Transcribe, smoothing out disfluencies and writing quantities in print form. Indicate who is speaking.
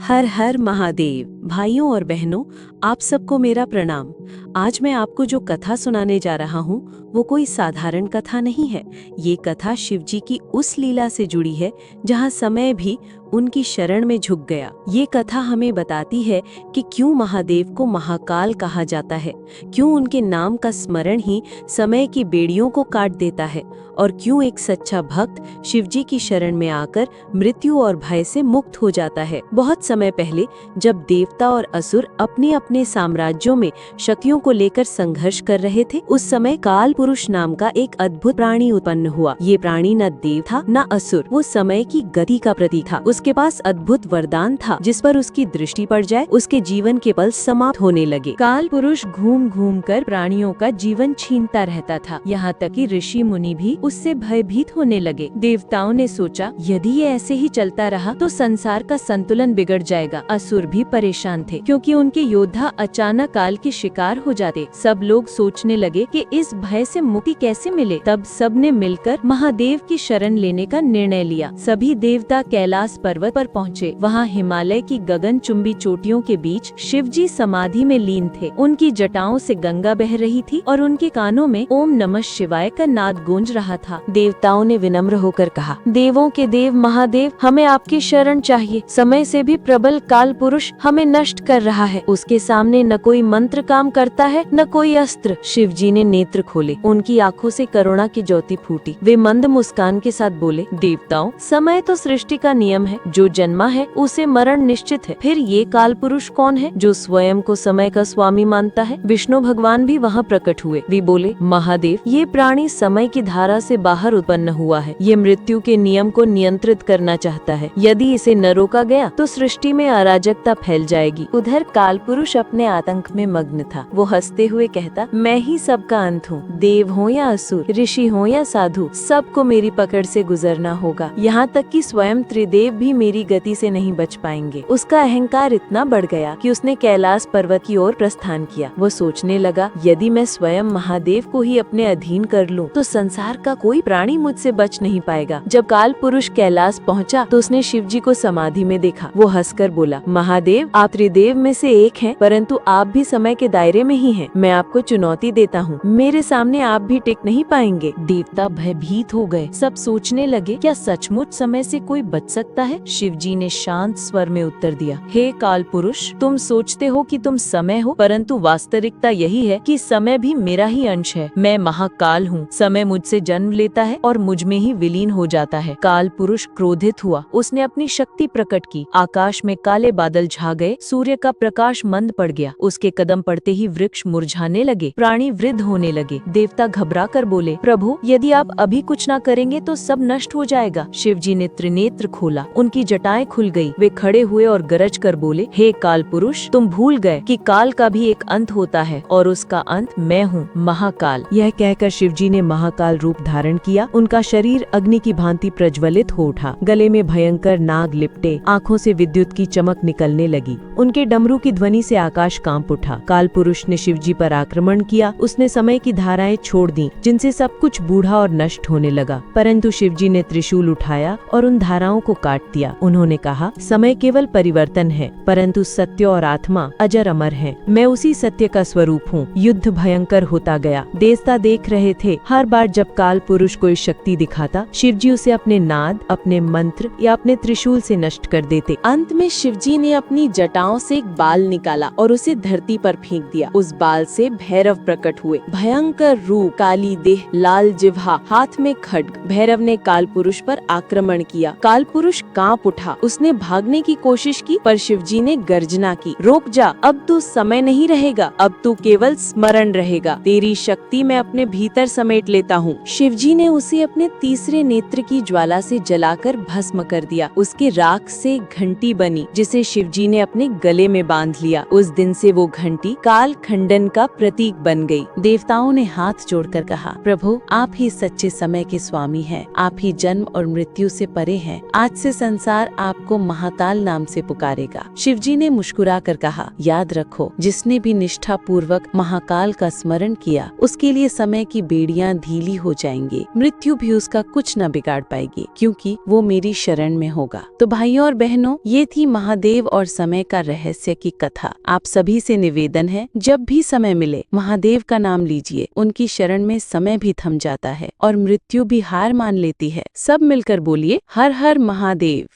Speaker 1: हर हर महादेव। भाइयों और बहनों, आप सबको मेरा प्रणाम। आज मैं आपको जो कथा सुनाने जा रहा हूँ वो कोई साधारण कथा नहीं है। ये कथा शिवजी की उस लीला से जुड़ी है जहाँ समय भी उनकी शरण में झुक गया। ये कथा हमें बताती है कि क्यों महादेव को महाकाल कहा जाता है, क्यों उनके नाम का स्मरण ही समय की बेड़ियों को काट देता है और क्यों एक सच्चा भक्त शिवजी की शरण में आकर मृत्यु और भय से मुक्त हो जाता है। बहुत समय पहले जब देवता और असुर अपने अपने साम्राज्यों में शक्तियों को लेकर संघर्ष कर रहे थे, उस समय काल पुरुष नाम का एक अद्भुत प्राणी उत्पन्न हुआ। ये प्राणी न देव था न असुर, वो समय की गति का प्रतीक था। उसके पास अद्भुत वरदान था, जिस पर उसकी दृष्टि पड़ जाए उसके जीवन के पल समाप्त होने लगे। काल पुरुष घूम घूम कर प्राणियों का जीवन छीनता रहता था, यहाँ तक कि ऋषि मुनि भी उससे भयभीत होने लगे। देवताओं ने सोचा, यदि ये ऐसे ही चलता रहा तो संसार का संतुलन बिगड़ जाएगा। असुर भी परेशान थे, क्योंकि उनके योद्धा अचानक काल के शिकार हो जाते। सब लोग सोचने लगे कि इस भय से मुक्ति कैसे मिले। तब सब ने मिलकर महादेव की शरण लेने का निर्णय लिया। सभी देवता कैलाश पर्वत पर पहुँचे। वहाँ हिमालय की गगनचुंबी चोटियों के बीच शिवजी समाधि में लीन थे। उनकी जटाओं से गंगा बह रही थी और उनके कानों में ओम नमः शिवाय का नाद गूंज रहा था। देवताओं ने विनम्र होकर कहा, देवों के देव महादेव, हमें आपकी शरण चाहिए। समय से भी प्रबल काल पुरुष हमें नष्ट कर रहा है। उसके सामने न कोई मंत्र काम करता है न कोई अस्त्र। शिवजी ने नेत्र खोले, उनकी आंखों से करुणा की ज्योति फूटी। वे मंद मुस्कान के साथ बोले, देवताओं, समय तो सृष्टि का नियम है। जो जन्मा है उसे मरण निश्चित है। फिर ये काल पुरुष कौन है जो स्वयं को समय का स्वामी मानता है? विष्णु भगवान भी वहाँ प्रकट हुए। वे बोले, महादेव, ये प्राणी समय की धारा से बाहर उत्पन्न हुआ है। ये मृत्यु के नियम को नियंत्रित करना चाहता है। यदि इसे न रोका गया तो सृष्टि में अराजकता फैल जाएगी। उधर काल पुरुष अपने आतंक में मग्न था। वो हंसते हुए कहता, मैं ही सबका अंत हूँ। देव हो या असुर, ऋषि हो या साधु, सबको मेरी पकड़ से गुजरना होगा। यहाँ तक कि स्वयं त्रिदेव भी मेरी गति से नहीं बच पाएंगे। उसका अहंकार इतना बढ़ गया कि उसने कैलाश पर्वत की ओर प्रस्थान किया। वो सोचने लगा, यदि मैं स्वयं महादेव को ही अपने अधीन कर लूं, तो संसार का कोई प्राणी मुझसे बच नहीं पाएगा। जब काल पुरुष कैलाश पहुंचा तो उसने शिवजी को समाधि में देखा। वो हंसकर बोला, महादेव, आप त्रिदेव में से एक हैं, परंतु आप भी समय के दायरे में ही हैं। मैं आपको चुनौती देता हूँ, मेरे सामने आप भी टिक नहीं पाएंगे। देवता भयभीत हो गए। सब सोचने लगे, क्या सचमुच समय से कोई बच सकता है? शिवजी ने शांत स्वर में उत्तर दिया, हे काल पुरुष, तुम सोचते हो कि तुम समय हो, परंतु वास्तविकता यही है कि समय भी मेरा ही अंश है। मैं महाकाल हूँ। समय मुझसे जन्म लेता है और मुझ में ही विलीन हो जाता है। काल पुरुष क्रोधित हुआ। उसने अपनी शक्ति प्रकट की। आकाश में काले बादल छा गए। सूर्य का प्रकाश मंद पड़ गया। उसके कदम पड़ते ही वृक्ष मुरझाने लगे, प्राणी वृद्ध होने लगे। देवता घबरा कर बोले, प्रभु, यदि आप अभी कुछ न करेंगे तो सब नष्ट हो जाएगा। शिवजी ने त्रिनेत्र खोला। उनकी जटाएं खुल गई। वे खड़े हुए और गरज कर बोले, हे काल पुरुष, तुम भूल गए कि काल का भी एक अंत होता है और उसका अंत मैं हूँ, महाकाल। यह कहकर शिवजी ने महाकाल रूप धारण किया। उनका शरीर अग्नि की भांति प्रज्वलित हो उठा। गले में भयंकर नाग लिपटे, आंखों से विद्युत की चमक निकलने लगी। उनके डमरू की ध्वनि से आकाश कांप उठा। काल पुरुष ने शिवजी पर आक्रमण किया। उसने समय की धाराएं छोड़ दी, जिनसे सब कुछ बूढ़ा और नष्ट होने लगा। परंतु शिवजी ने त्रिशूल उठाया और उन धाराओं को काट दिया। उन्होंने कहा, समय केवल परिवर्तन है, परंतु सत्य और आत्मा अजर अमर है। मैं उसी सत्य का स्वरूप हूँ। युद्ध भयंकर होता गया। देवता देख रहे थे। हर बार जब काल पुरुष कोई शक्ति दिखाता, शिवजी उसे अपने नाद, अपने मंत्र या अपने त्रिशूल से नष्ट कर देते। अंत में शिवजी ने अपनी जटाओं से एक बाल निकाला और उसे धरती पर फेंक दिया। उस बाल से भैरव प्रकट हुए। भयंकर रूप, काली देह, लाल जिह्वा, हाथ में खड्ग। भैरव ने काल पुरुष पर आक्रमण किया। काल पुरुष कांप उठा। उसने भागने की कोशिश की, पर शिवजी ने गर्जना की, रोक जा, अब तू समय नहीं रहेगा, अब तू केवल स्मरण रहेगा। तेरी शक्ति मैं अपने भीतर समेट लेता हूँ। शिवजी ने उसे अपने तीसरे नेत्र की ज्वाला से जलाकर भस्म कर दिया। उसके राख से घंटी बनी, जिसे शिवजी ने अपने गले में बांध लिया। उस दिन से वो घंटी काल काल खंडन का प्रतीक बन गई। देवताओं ने हाथ जोड़कर कहा, प्रभु आप ही सच्चे समय के स्वामी हैं, आप ही जन्म और मृत्यु से परे हैं। आज से संसार आपको महाकाल नाम से पुकारेगा। शिवजी ने मुस्कुरा कर कहा, याद रखो, जिसने भी निष्ठा पूर्वक महाकाल का स्मरण किया उसके लिए समय की बेड़ियां ढीली हो जाएंगी, मृत्यु भी उसका कुछ न बिगाड़ पाएगी, क्योंकि वो मेरी शरण में होगा। तो भाइयों और बहनों, ये थी महादेव और समय का रहस्य की कथा। आप सभी से निवेदन है, जब भी समय मिले महादेव का नाम लीजिए। उनकी शरण में समय भी थम जाता है और मृत्यु भी हार मान लेती है। सब मिलकर बोलिए, हर हर महादेव।